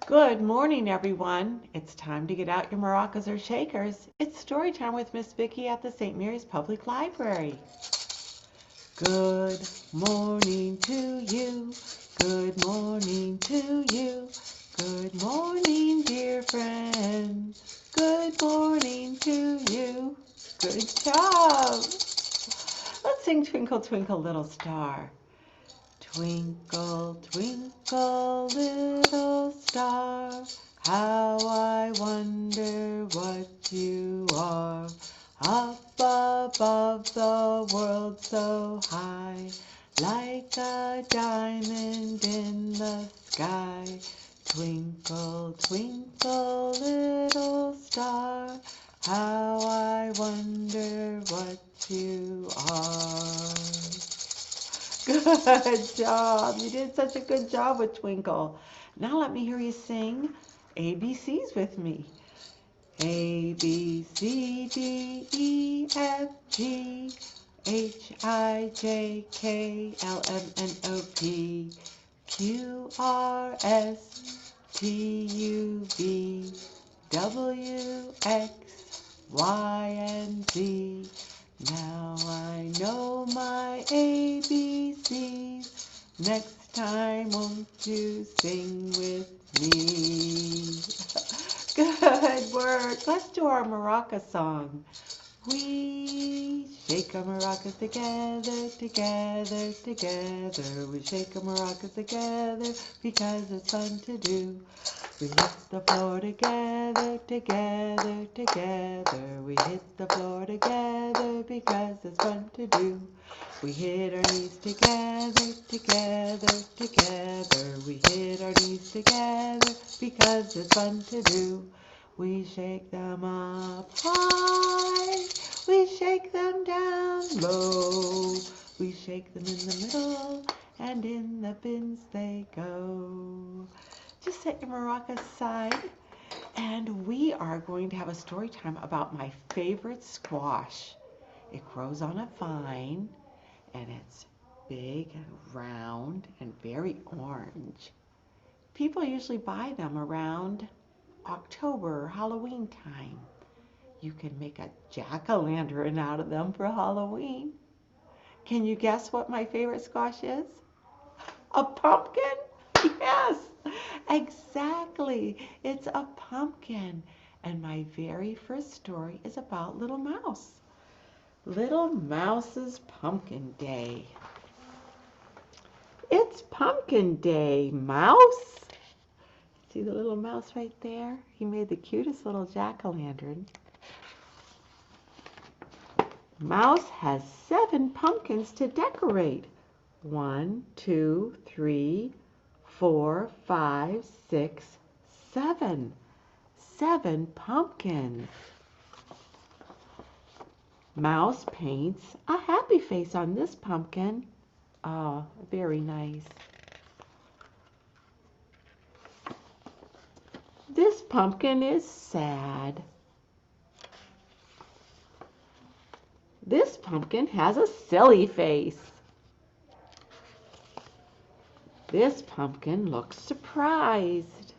Good morning, everyone. It's time to get out your maracas or shakers. It's story time with Miss Vicki at the St. Mary's Public Library. Good morning to you. Good morning to you. Good morning, dear friends. Good morning to you. Good job. Let's sing Twinkle, Twinkle, Little Star. Twinkle, twinkle, little star, how I wonder what you are. Up above the world so high, like a diamond in the sky. Twinkle, twinkle, little star, how I wonder what you are. Good job. You did such a good job with Twinkle. Now let me hear you sing ABCs with me. A, B, C, D, E, F, G, H, I, J, K, L, M, N, O, P, Q, R, S, T, U, V, W, X, Y, and Z. Now I know my ABCs. Next time, won't you sing with me? Good work. Let's do our maraca song. We shake our maracas together, together, together. We shake our maracas together because it's fun to do. We hit the floor together, together, together. We hit the floor together because it's fun to do. We hit our knees together, together, together. We hit our knees together because it's fun to do. We shake them up high, we shake them down low. We shake them in the middle, and in the bins they go. Just set your maracas aside, and we are going to have a story time about my favorite squash. It grows on a vine, and it's big and round and very orange. People usually buy them around October or Halloween time. You can make a jack-o'-lantern out of them for Halloween. Can you guess what my favorite squash is? A pumpkin? Yes, exactly. It's a pumpkin. And my very first story is about Little Mouse. Little Mouse's Pumpkin Day. It's Pumpkin Day, Mouse. See the little mouse right there? He made the cutest little jack-o'-lantern. Mouse has 7 pumpkins to decorate. 1, 2, 3, 4, 5, 6, 7. 7 pumpkins. Mouse paints a happy face on this pumpkin. Oh, very nice. This pumpkin is sad. This pumpkin has a silly face. This pumpkin looks surprised.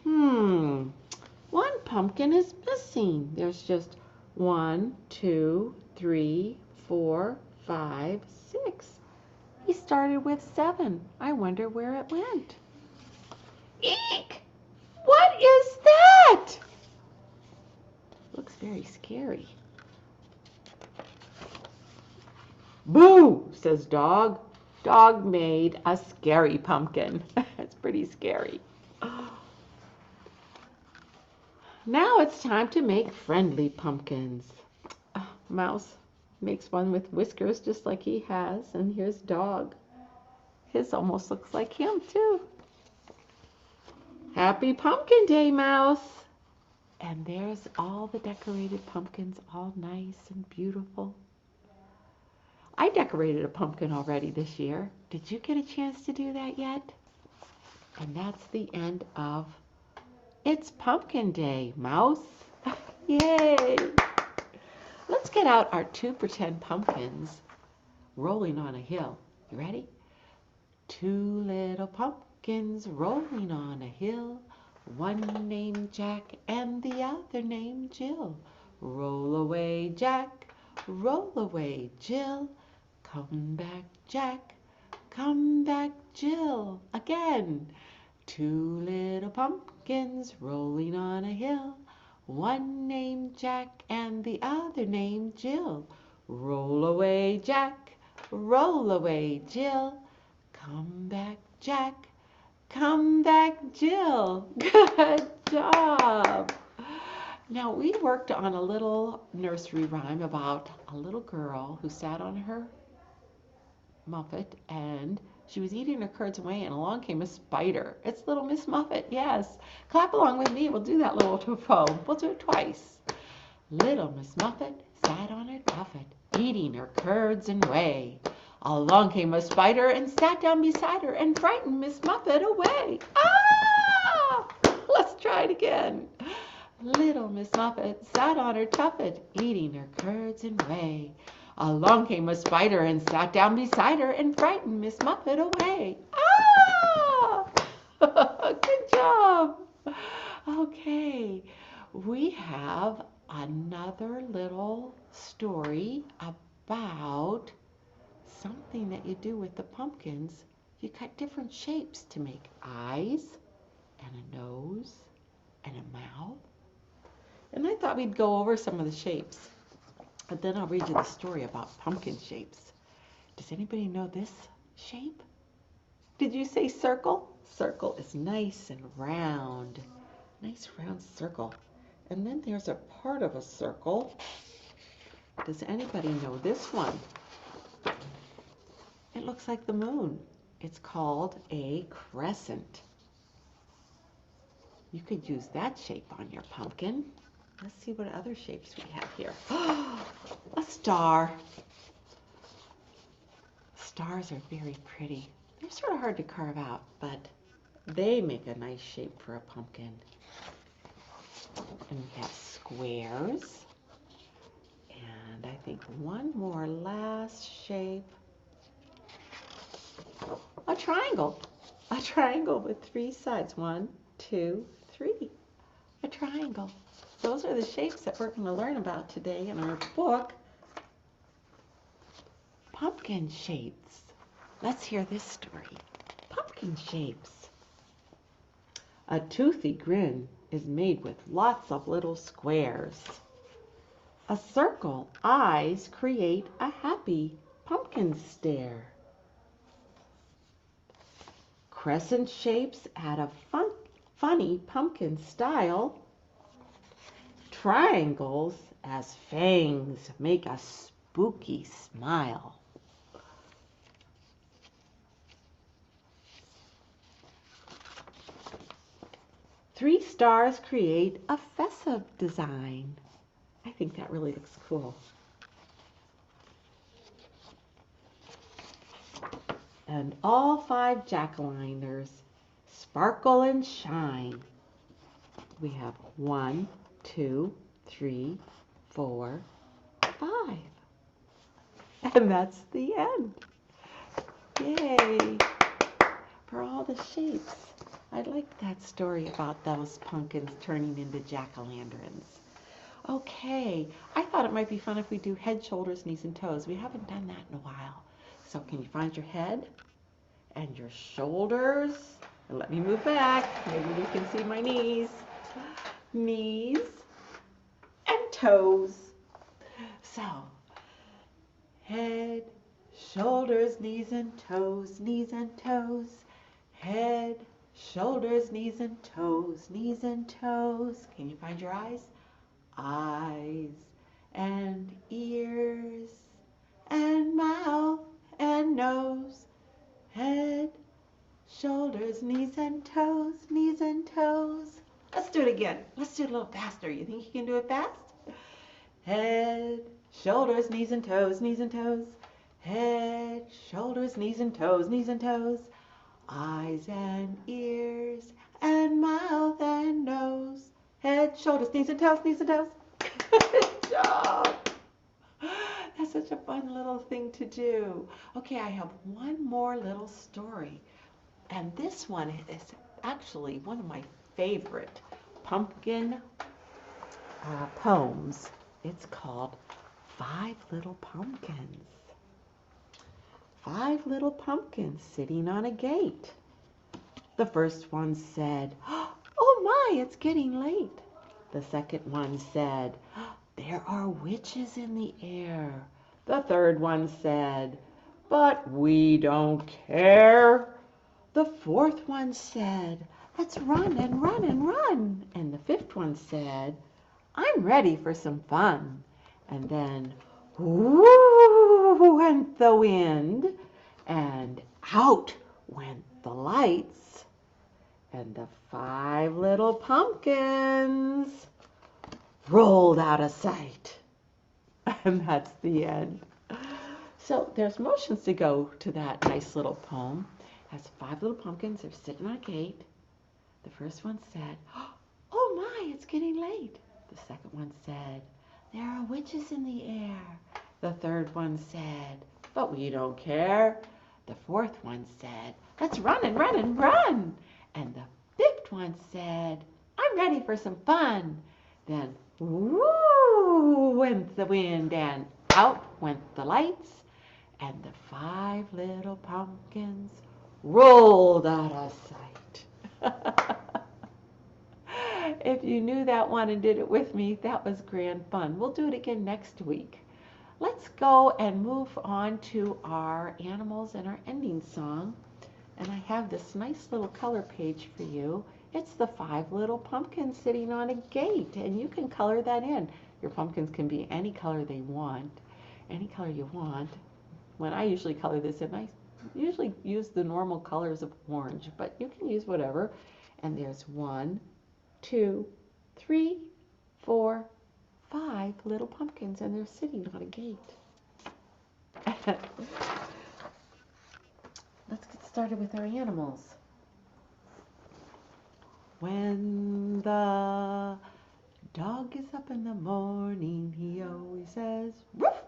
One pumpkin is missing. There's just 1, 2, 3, 4, 5, 6. He started with 7. I wonder where it went. Eek! What is that? Looks very scary. Boo, says Dog. Dog made a scary pumpkin. It's pretty scary. Now it's time to make friendly pumpkins. Mouse makes one with whiskers just like he has, and here's Dog. His almost looks like him too. Happy Pumpkin Day, Mouse! And there's all the decorated pumpkins, all nice and beautiful. I decorated a pumpkin already this year. Did you get a chance to do that yet? And that's the end of It's Pumpkin Day, Mouse. Yay! Let's get out our 2 pretend pumpkins rolling on a hill. You ready? 2 little pumpkins pumpkins rolling on a hill, one named Jack and the other named Jill. Roll away, Jack, roll away, Jill. Come back, Jack, come back, Jill. Again. Two little pumpkins rolling on a hill, one named Jack and the other named Jill. Roll away, Jack, roll away, Jill. Come back, Jack, come back, Jill. Good job. Now we worked on a little nursery rhyme about a little girl who sat on her Muffet and she was eating her curds away and along came a spider. It's little Miss Muffet, yes. Clap along with me. We'll do that little poem. We'll do it twice. Little Miss Muffet sat on her tuffet, eating her curds and whey. Along came a spider and sat down beside her and frightened Miss Muffet away. Ah! Let's try it again. Little Miss Muffet sat on her tuffet, eating her curds and whey. Along came a spider and sat down beside her and frightened Miss Muffet away. Ah! Good job. Okay, we have another little story about something that you do with the pumpkins. You cut different shapes to make eyes and a nose and a mouth. And I thought we'd go over some of the shapes. But then I'll read you the story about pumpkin shapes. Does anybody know this shape? Did you say circle? Circle is nice and round. Nice round circle. And then there's a part of a circle. Does anybody know this one? It looks like the moon. It's called a crescent. You could use that shape on your pumpkin. Let's see what other shapes we have here. A star. Stars are very pretty. They're sort of hard to carve out, but they make a nice shape for a pumpkin. And we have squares. And I think one more last shape. A triangle. A triangle with three sides. 1, 2, 3. A triangle. Those are the shapes that we're going to learn about today in our book, Pumpkin Shapes. Let's hear this story. Pumpkin shapes. A toothy grin is made with lots of little squares. A circle eyes create a happy pumpkin stare. Crescent shapes add a funny pumpkin style. Triangles as fangs make a spooky smile. Three stars create a festive design. I think that really looks cool. And all 5 jack-o'-lanterns sparkle and shine. We have 1, 2, 3, 4, 5. And that's the end. Yay! For all the shapes. I like that story about those pumpkins turning into jack-o'-lanterns. Okay, I thought it might be fun if we do head, shoulders, knees, and toes. We haven't done that in a while. So can you find your head and your shoulders? And let me move back. Maybe you can see my knees. Knees and toes. So, head, shoulders, knees and toes, knees and toes. Head, shoulders, knees and toes, knees and toes. Can you find your eyes? Eyes and ears and mouth and nose. Head, shoulders, knees and toes, knees and toes. Let's do it again. Let's do it a little faster. You think you can do it fast? Head, shoulders, knees and toes, knees and toes. Head, shoulders, knees and toes, knees and toes. Eyes and ears and mouth and nose. Head, shoulders, knees and toes, knees and toes. Good job. That's such a fun little thing to do. Okay, I have one more little story. And this one is actually one of my favorite pumpkin poems. It's called Five Little Pumpkins. Five little pumpkins sitting on a gate. The first one said, "Oh my, it's getting late." The second one said, "There are witches in the air." The third one said, "But we don't care." The fourth one said, "Let's run and run and run." And the fifth one said, "I'm ready for some fun." And then, whoo went the wind, and out went the lights, and the five little pumpkins rolled out of sight. And that's the end. So there's motions to go to that nice little poem. It has five little pumpkins. They're sitting on a gate. The first one said, "Oh my, it's getting late." The second one said, "There are witches in the air." The third one said, "But we don't care." The fourth one said, "Let's run and run and run." And the fifth one said, "I'm ready for some fun." Then, woo went the wind, and out went the lights, and the five little pumpkins rolled out of sight. If you knew that one and did it with me, that was grand fun. We'll do it again next week. Let's go and move on to our animals and our ending song. And I have this nice little color page for you. It's the five little pumpkins sitting on a gate, and you can color that in. Your pumpkins can be any color they want, any color you want. When I usually color this in, I usually use the normal colors of orange, but you can use whatever. And there's 1, 2, 3, 4, 5 little pumpkins, and they're sitting on a gate. Let's get started with our animals. When the dog gets up in the morning, he always says, "Woof."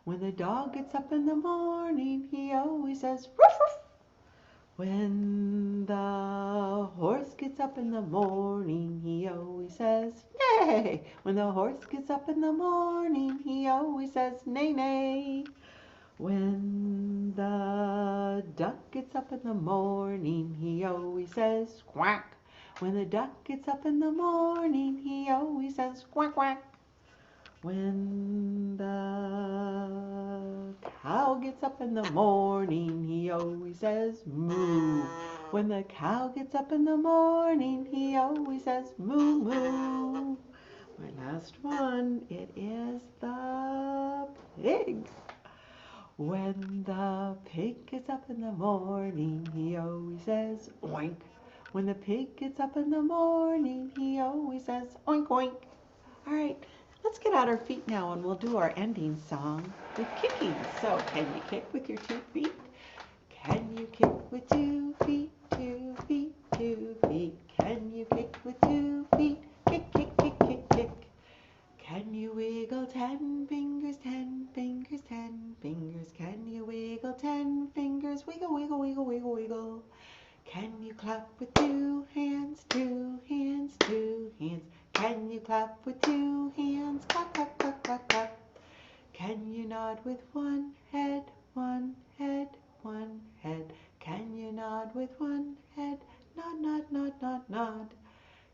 When the dog gets up in the morning, he always says, "Woof, woof." When the horse gets up in the morning, he always says, "Neigh." When the horse gets up in the morning, he always says, "Neigh, neigh." When the duck gets up in the morning, he always says, "Quack." When the duck gets up in the morning, he always says, "Quack, quack." When the cow gets up in the morning, he always says, "Moo." When the cow gets up in the morning, he always says, "Moo, moo." My last one, it is the pig. When the pig gets up in the morning, he always says, "Oink." When the pig gets up in the morning, he always says, "Oink, oink." All right, let's get out our feet now and we'll do our ending song with kicking. So, can you kick with your 2 feet? Can you kick with 2 feet, 2 feet, 2 feet? Can you kick with 2 feet? Kick, kick, kick, kick, kick. Can you wiggle 10 fingers, 10 fingers, 10 fingers? Can you wiggle 10 fingers? Wiggle, wiggle, wiggle, wiggle, wiggle. Can you clap with 2 hands, 2 hands, 2 hands? Can you clap with 2 hands? Clap, clap, clap, clap, clap. Can you nod with 1 head, 1 head, 1 head? Can you nod with 1 head? Nod, nod, nod, nod, nod.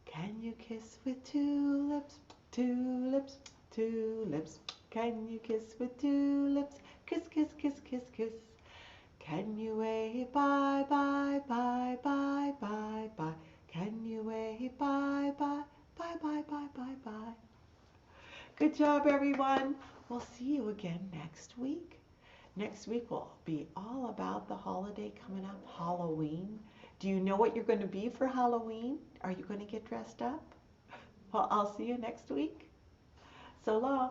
Can you kiss with 2 lips, 2 lips, 2 lips? Can you kiss with 2 lips? Kiss, kiss, kiss, kiss, kiss. Can you wave bye, bye, bye, bye, bye, bye? Can you wave bye, bye, bye, bye, bye, bye, bye? Good job, everyone. We'll see you again next week. Next week will be all about the holiday coming up, Halloween. Do you know what you're going to be for Halloween? Are you going to get dressed up? Well, I'll see you next week. So long.